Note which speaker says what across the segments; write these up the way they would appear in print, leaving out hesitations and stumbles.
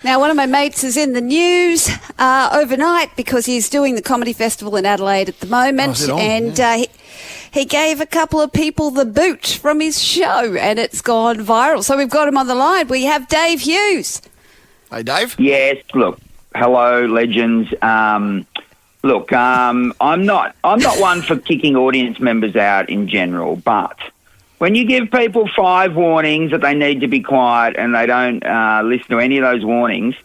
Speaker 1: Now, one of my mates is in the news overnight because he's doing the Comedy Festival in Adelaide at the moment, he gave a couple of people the boot from his show, and it's gone viral. So we've got him on the line. We have Dave Hughes.
Speaker 2: Hey, Dave.
Speaker 3: Yes, look, hello, legends. I'm not one for kicking audience members out in general, but when you give people 5 warnings that they need to be quiet and they don't listen to any of those warnings,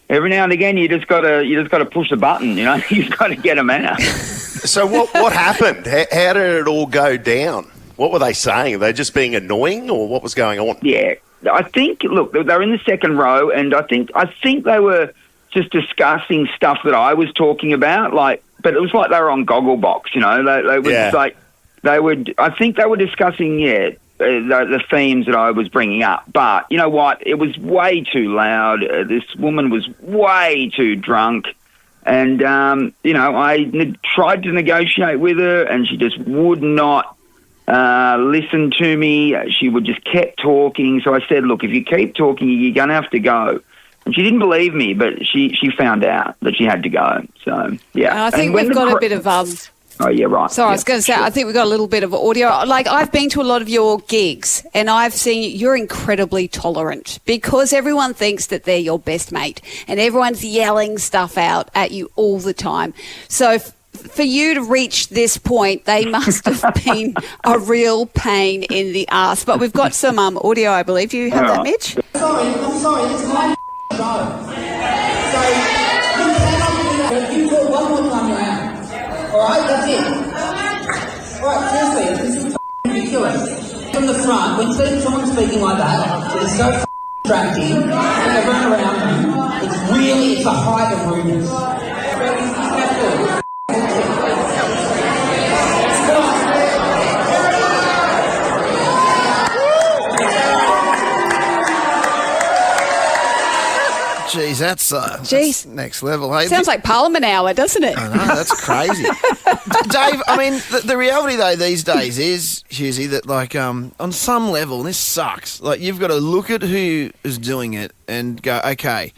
Speaker 3: every now and again you just got to push the button. You know, you've got to get them out.
Speaker 4: So what happened? How did it all go down? What were they saying? Are they just being annoying, or what was going on?
Speaker 3: Yeah, I think. Look, they were in the second row, and I think they were just discussing stuff that I was talking about. But it was like they were on Gogglebox. You know, they were I think they were discussing the themes that I was bringing up. But you know what? It was way too loud. This woman was way too drunk. And, I tried to negotiate with her, and she just would not listen to me. She would just kept talking. So I said, look, if you keep talking, you're going to have to go. And she didn't believe me, but she found out that she had to go. So, yeah.
Speaker 1: I think we've got a bit of...
Speaker 3: Oh, yeah, right.
Speaker 1: So I was going to say, I think we've got a little bit of audio. Like, I've been to a lot of your gigs, and I've seen you're incredibly tolerant because everyone thinks that they're your best mate, and everyone's yelling stuff out at you all the time. So for you to reach this point, they must have been a real pain in the ass. But we've got some audio, I believe. Do you have that, Mitch?
Speaker 5: I'm sorry, it's my show. So, you call one more time you're out. Alright, that's it. Alright, seriously, this is ridiculous. From the front, when someone's speaking like that, it's so distracting, and they run around you. It's the height of rudeness.
Speaker 2: Jeez, that's next level. Hey,
Speaker 1: Sounds like Parliament Hour, doesn't it?
Speaker 2: I know, that's crazy. Dave, I mean, the reality, though, these days is, Hughesy, that, on some level, this sucks. Like, you've got to look at who is doing it and go, okay,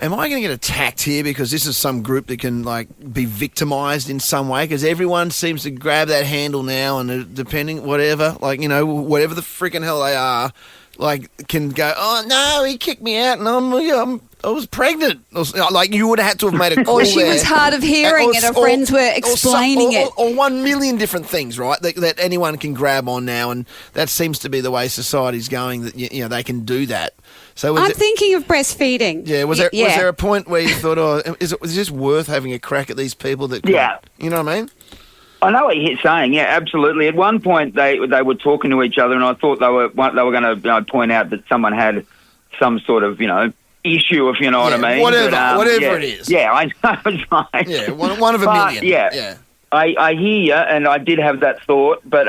Speaker 2: am I going to get attacked here because this is some group that can, be victimised in some way? Because everyone seems to grab that handle now and depending, whatever, whatever the freaking hell they are, can go, oh, no, he kicked me out and I was pregnant. You would have had to have made a call
Speaker 1: Or she was hard of hearing and her friends were explaining it.
Speaker 2: Or 1 million different things, right, that anyone can grab on now, and that seems to be the way society's going, that, they can do that. So
Speaker 1: I'm thinking of breastfeeding.
Speaker 2: Yeah, was there a point where you thought, is this worth having a crack at these people that could, you know what I mean?
Speaker 3: I know what you're saying. Yeah, absolutely. At one point, they were talking to each other, and I thought they were going to point out that someone had some sort of issue, if you know what I mean.
Speaker 2: Whatever it is.
Speaker 3: Yeah, I know.
Speaker 2: Yeah, one of a million.
Speaker 3: Yeah. I hear you, and I did have that thought, but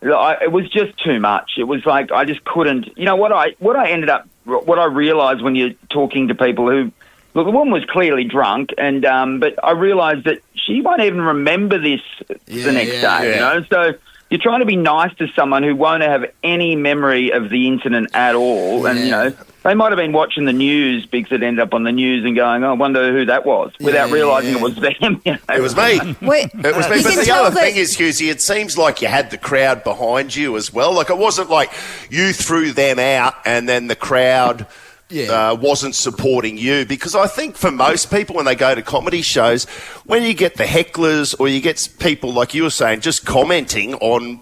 Speaker 3: it was just too much. It was like I just couldn't. You know what I realised when you're talking to people who. Look, the woman was clearly drunk, and but I realised that she won't even remember this the next day. Yeah. You know, so you're trying to be nice to someone who won't have any memory of the incident at all, and they might have been watching the news because it ended up on the news and going, oh, I wonder who that was, without realising it was them.
Speaker 4: It was me. It was me. But the other thing is, Hughesy, it seems like you had the crowd behind you as well. Like, it wasn't like you threw them out and then the crowd wasn't supporting you, because I think for most people when they go to comedy shows, when you get the hecklers or you get people like you were saying just commenting on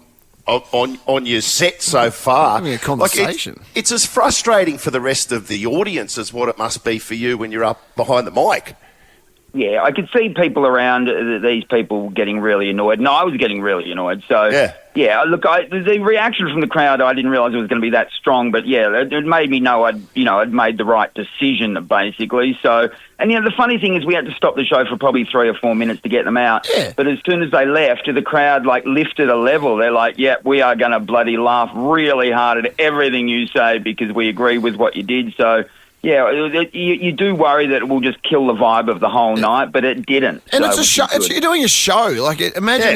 Speaker 4: your set so far,
Speaker 2: a conversation.
Speaker 4: It's as frustrating for the rest of the audience as what it must be for you when you're up behind the mic.
Speaker 3: Yeah, I could see people around these people getting really annoyed. No, I was getting really annoyed. So, look, the reaction from the crowd, I didn't realise it was going to be that strong. But, it made me know I'd made the right decision, basically. So, and, the funny thing is we had to stop the show for probably 3 or 4 minutes to get them out. Yeah. But as soon as they left, the crowd, lifted a level. They're like, we are going to bloody laugh really hard at everything you say because we agree with what you did. So, Yeah, you do worry that it will just kill the vibe of the whole night, but it didn't.
Speaker 2: And
Speaker 3: so,
Speaker 2: it's a show. You're doing a show. Like imagine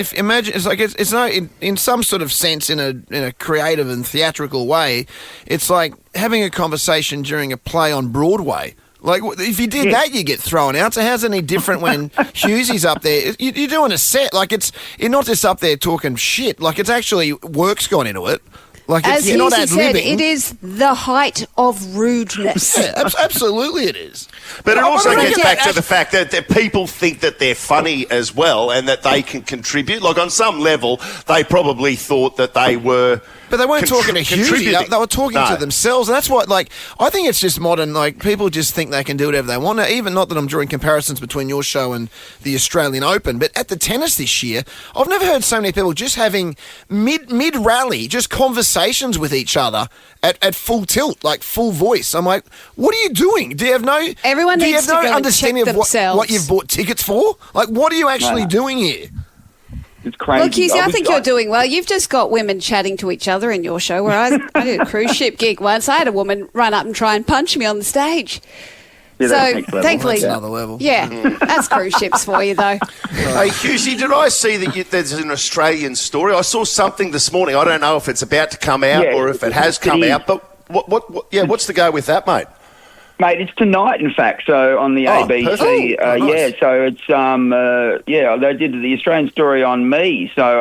Speaker 2: it's like it's no in some sort of sense in a creative and theatrical way. It's like having a conversation during a play on Broadway. Like if you did that, you get thrown out. So how's it any different when Hughesy's up there? You're doing a set. Like you're not just up there talking shit. Like it's actually work's gone into it. Like
Speaker 1: as
Speaker 2: you're not
Speaker 1: Husey said,
Speaker 2: ad-libbing.
Speaker 1: it is the height of rudeness.
Speaker 2: Yeah, absolutely it is.
Speaker 4: But it also
Speaker 2: I
Speaker 4: gets
Speaker 2: don't
Speaker 4: back
Speaker 2: get-
Speaker 4: to the fact that people think that they're funny as well and that they can contribute. Like on some level, they probably thought that they were.
Speaker 2: But they weren't talking to Husey.
Speaker 4: contributing.
Speaker 2: They were talking to themselves. And that's what, like, I think it's just modern. Like, people just think they can do whatever they want. Now, even not that I'm drawing comparisons between your show and the Australian Open, but at the tennis this year, I've never heard so many people just having mid rally, just conversations with each other at full tilt, like full voice. I'm like, what are you doing? Do you have no?
Speaker 1: Everyone
Speaker 2: do you
Speaker 1: needs
Speaker 2: have
Speaker 1: to
Speaker 2: no
Speaker 1: go and
Speaker 2: understanding
Speaker 1: check
Speaker 2: of what
Speaker 1: themselves.
Speaker 2: you've bought tickets for? Like, what are you actually doing here?
Speaker 3: It's crazy.
Speaker 1: Look, Husey, I think you're doing well. You've just got women chatting to each other in your show. Where I did a cruise ship gig once. I had a woman run up and try and punch me on the stage.
Speaker 3: Yeah, that's
Speaker 1: So
Speaker 3: next level.
Speaker 1: thankfully,
Speaker 2: That's another level.
Speaker 1: yeah, that's cruise ships for you though.
Speaker 4: Hey, Husey, did I see that there's an Australian story? I saw something this morning. I don't know if it's about to come out or if it has come out. But what's the go with that, mate?
Speaker 3: Mate, it's tonight, in fact. So on the ABC,
Speaker 4: perfect. Nice.
Speaker 3: yeah. So it's they did the Australian story on me. So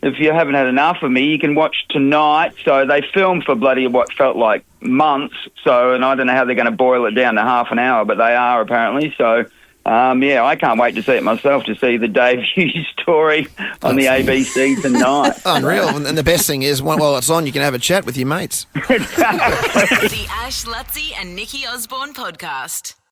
Speaker 3: if you haven't had enough of me, you can watch tonight. So they filmed for bloody what felt like months. So, and I don't know how they're going to boil it down to half an hour, but they are apparently. So, I can't wait to see it myself, to see the Dave Hughes story on the ABC tonight.
Speaker 2: Unreal. And the best thing is, while it's on, you can have a chat with your mates.
Speaker 6: The Ash, Lutzi and Nikki Osborne podcast.